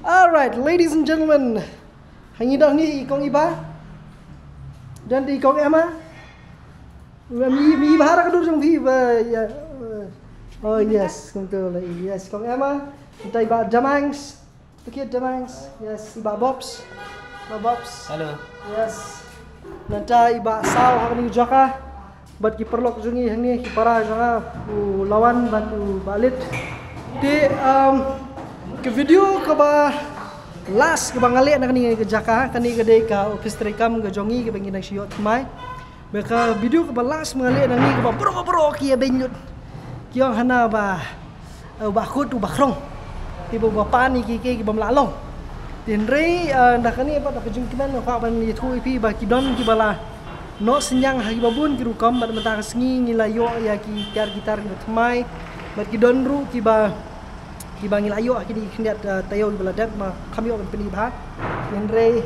Alright, ladies and gentlemen, hangi dah ni ikong iba dan di ikong ema. Mi bahara kedur jong vi ya. Oh yes, betul. Yes, ikong ema. Kita iba Jamangs. Tukit Jamangs. Yes, iba Bobs. Bobs. Halo. Yes. Nanti iba saw hakni jaka. Bat ki perlok jungi hang ni ki para janga lawan batu balit. Di ke video ke ba last ke bangali nak ni ke jaka kani ke deka orkestra kam ke jongi ke bangin nak siot mai beka video ke ba last mengali nak ni ke ba bro ki benyut ki ang hana ba khut ba khrong ti ba pani ki ba mlalong tin re nak ni ba nak jung kiman fa ban ni thu pi ba ki don ki bala no senyang hagi babun ki rukam ba mata sngi ngilayo ya ki gitar ki mai ba ki don ru ki ba bangil ayo akini kendiat tayo beladat ma kami orang peni bah yang re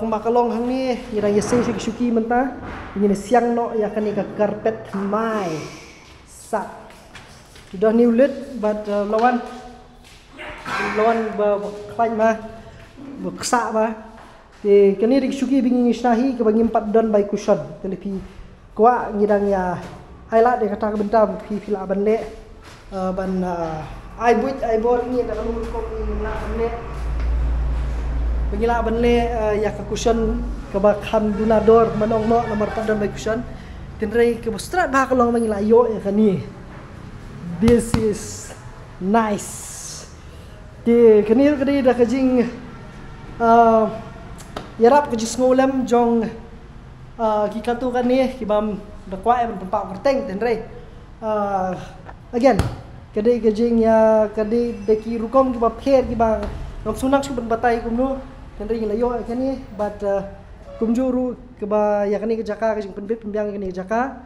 kumakalong hang ni yang yeseng syuki menta ini siang no ya kan ka karpet mai sat sudah ni ulit but lawan ba klain ma beksa ba te kani rik syuki bingin isnahi ke bangin 4 don by cushion telepi kwa ngidang ya highlight de kata bentam pi fila ban le ban ai bor ni dah kalau kau pengila benle ya ke cushion ke bakhan donador manong no nomor 4 dan by cushion tinrai ke strat bah kalau mengila yo ya kan ni this is nice di kenil kedi dah kejing yarap keji ngolem jong ki katu kan ni ki bam dakwa em pempak perteng tinrai again kadai kejing ya kadai deki rukom ki ba pher ki ba ngam sunak su ban batai kumnu kan ring layo kan ni but kumjuru ke ba ya kan ni ke jaka kejing penbit pembiang kan ni jaka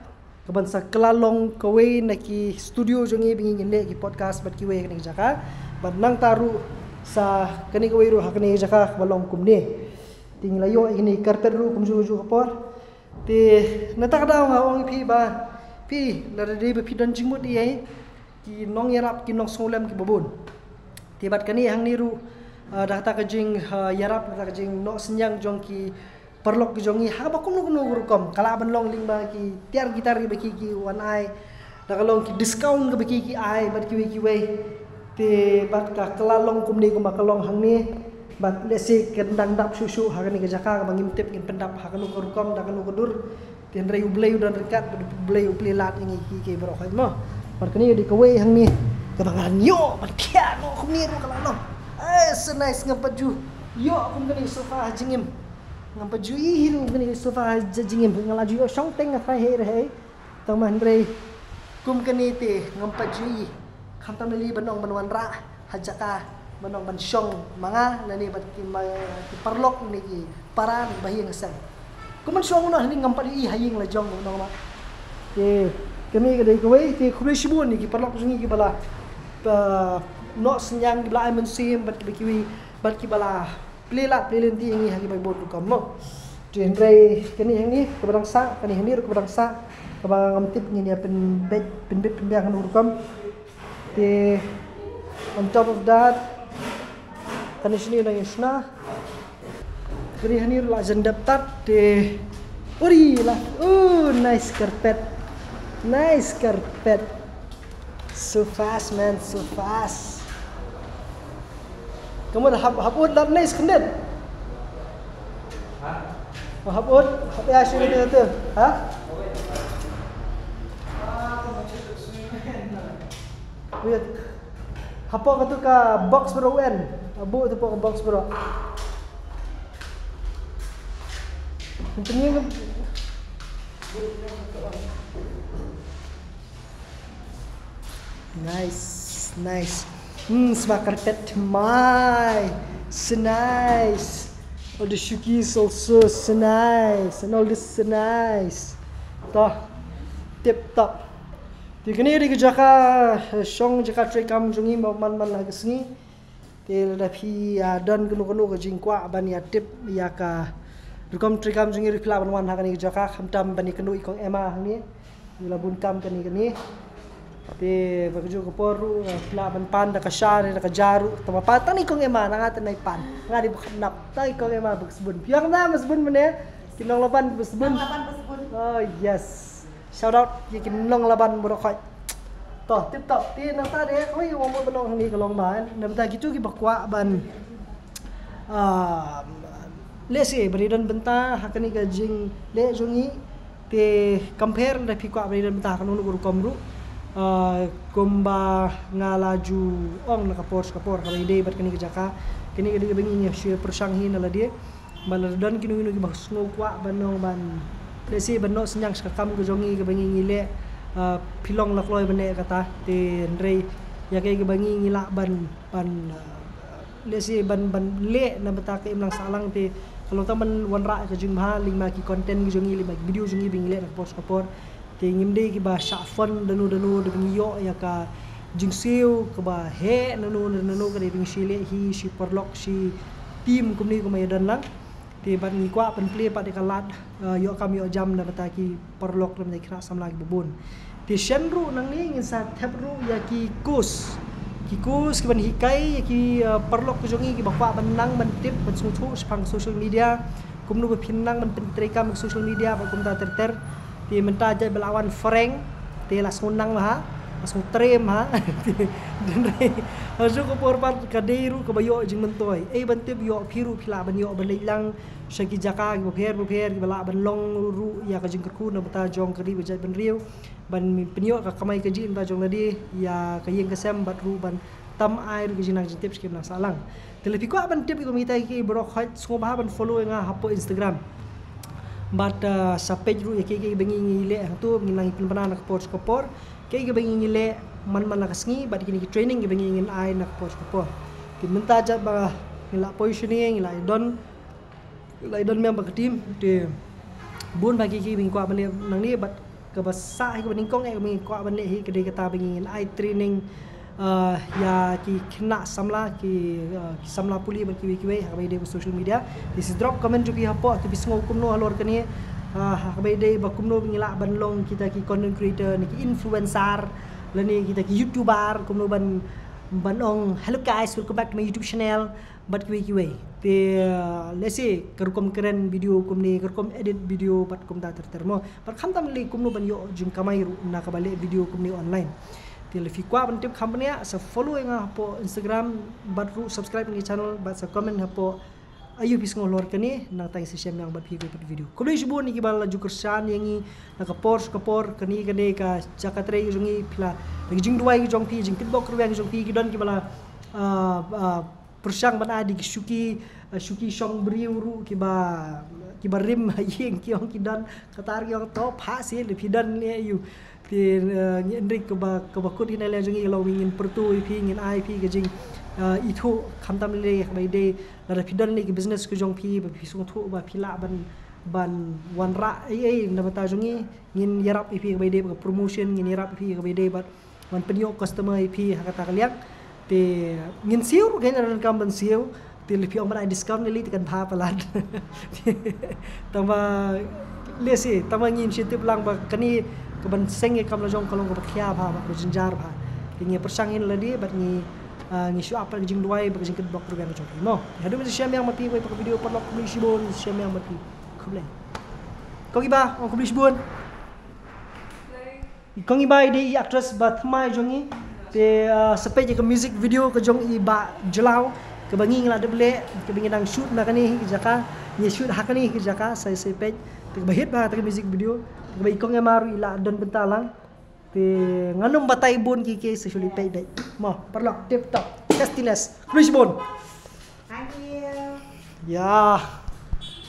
ke ban sa kelalong kowe naki studio jongi bingin ne ki podcast bat ki we kan ni jaka ban nang taru sa kan ni kowe ru hak ni jaka balong kumni ting layo ini karpet ru kumjuru ju kapor ti natak daw nga ong pi ba pi la de be pi don jingmut ye ki nong yarap ki nong solem ki babun tibat kani hang niru dah ta kejing yarap ta kejing no senyang jong ki perlok ki jongi ha ba kum rukom kala ban long ling ba ki tiar gitar ki beki ki one eye da kalong ki discount ki beki ki ai bat ki we te bat ka kala long kum ni ko makalong hang ni bat lesi kendang dap susu ha ni ke jaka bangim tip kin pendap ha kanu rukom da kanu dur tin rei ublei udan rekat ublei lat ngi ki bro khai mo Markani di kowe hang ni kebangaran yo patkia no kumiru kalano senais ngapaju yo kum kani sofa jingim ngapaju hiru kani sofa jingim ngalaju yo song teng fa he taman re kum kani te ngapaju khantam li banong banwan ra hajaka banong ban syong manga nani bat ki parlok ni ki paran bahing sang kuman syong no ni ngampadi haying la jong no ma ke kami kedai kowe ti khubli shibun ni ki perlok sungi ki bala no senyang ki bala mensim bat ki bat ki bala plelen ti ngi hagi bai bod kam mo tin rei kani hang ni ke barang sa kani hang ni ke barang sa ke bang ngamtip ni dia pen bet biang kan kam ti on top of that kani sini na yusna kani hang ni la jandap ti ori la nice carpet. Nice carpet. So fast man, so fast. Kamu dah haput dah nice kendet. Ha? Haput, hap ya sini tu. Ha? Wait. Hapo ka tu ka box bro wen. Abu tu po ka box bro. Pentingnya nice. Smart carpet my so nice. All the shukis also so nice and all this so nice. Toh tip top. Ti kini di jaka song jaka trekam jungi man lagi sengi. Ti da pi don kenu ke jingkwa ban ya tip ya ka dukom trekam jungi ripla ban wan hakani jaka khamtam bani kenu ikong ema ni. Bila bunkam kani Ti bagjo ko poru pila ban pan da kasyari da kajaru tama patan ikong ema nangatan nay pan nga di baknap ta ikong ema bagsbun piang na masbun mene kinong laban basbun oh yes shout out ye kinong laban bro khoy to tip top ti nang ta de oi mo mo belong ni kalong ban nam ta gitu ki bakwa ban lesi beridan benta hakani ka jing le jongi te compare da pikwa beridan benta kanunu guru komru kumba ngalaju ong nakapors kapor kalau ide bat kini kejaka kini kini bengi share persanghin ala dia baladon kini kini bahas ngokwa banong ban desi bano senyang sekam ke jongi ke bengi ngile pilong lakloi bane kata te ndrei ya ke bengi ngila ban lesi ban le na bata ke imlang salang te kalau taman wanra ke jingha lima ki konten ke jongi lima video jongi bengile nakapors kapor tingim dei ki ba shafon danu de yo ya ka jingsiu ke ba he nanu ka de bing shile hi shi perlok shi tim kumni ko mayadan lang ti ban ngi kwa pen play pa de kalat yo kam yo jam na bataki perlok lam de kra sam lagi bubun ti shenru nang ni ngin sa thepru ya ki kus ki ban hikai ya ki perlok ko jongi ki ba kwa ban nang ban tip ban su spang social media kumnu ba pinang ban pentrekam social media ba kum ta ter ti menta jai belawan Frank ti langsung nang ha langsung trem ha dan re asu ko porpat kadeiru ko bayo jing mentoi bantip yo phiru phila ban yo ban lang shaki jaka ko pher ki bala ban long ru ya ka jing ku na bata jong kri bajai ban riu ban penyo ka kamai ka jin ba jong ladi ya ka yeng kesem bat ru ban tam air ki jinang jitip skim na salang telepi ko ban tip ko mitai ki bro khat sko ba ban follow nga hapo Instagram but sa page ru ke bengi ngile tu ngilang pinpanan nak kapor ke bengi ngile man nakasngi but kini training ke bengi ngin ai nak kapor ki menta ja ba ngila positioning ngila idon member ke team de bun bagi ki bing kwa ban nang ni but ke basa ki bening kong bengi kwa ban hi ke de kata bengi ngin ai training ya ki kena samla ki samla puli ban ki ha bai de social media this is drop comment ju ki hapo to bisngo kumno halor kani ha bai de ba kumno ngila ban long kita ki content creator ni ki influencer lani kita ki youtuber kumno ban ong hello guys welcome back to my YouTube channel but ki way te let's say kerkom keren video kumni kerkom edit video bat kum ta termo but kham tam le kumno ban yo jing kamai ru na ka bale video kumni online lefi kwa ban tip company sa follow nga po Instagram bat ru subscribe ni channel bat sa comment hapo ayu bis ngolor kani nang tay si yang bat phi video kulo isbo ni kibal ju kersan yangi nakapor kani kade ka jakatre jungi pila lagi jing duai jong pi jing kitbok ru yang jong pi kidon kibala persang ban adi shuki shong briu ru kiba rim yeng kiong kidan katar kiong to pha si lefi dan ni ayu ti ndik ke bakut hinai le jungi lo wingin pertu pi ngin ai pi ke jing itu khamtam le bai de la pidan le ke business ke jong pi ba pi sung thu ba pila ban wanra na bata jungi ngin yarap pi bai de promotion ngin yarap pi ke bai de bat wan penyo customer pi hakata kaliak te ngin siu gen ran kam ban siu te le pi omra discount le tekan pha palat tama lesi tama ngin sitip lang ba kani keban senge kam la jong kalong ko khia bha ba jinjar bha tingi persangin ladi bat ngi show apa jing duai ba jing kedbok program jong mo hadu mi share yang mati ko video perlok mi shibon share yang mati khuble ko giba on ko shibon ko giba ide actress ba thmai jongi te sepe je ke music video ke jong i ba jelau ke bangi ngla de ble ke bingi dang shoot na kani jaka ni shoot hakani jaka sai page te bahit ba te music video bai kong maru ila don bentalang te nganum batay bon ki ke sa suli pay dai mo perlok tip top testiness Chris Bon thank you ya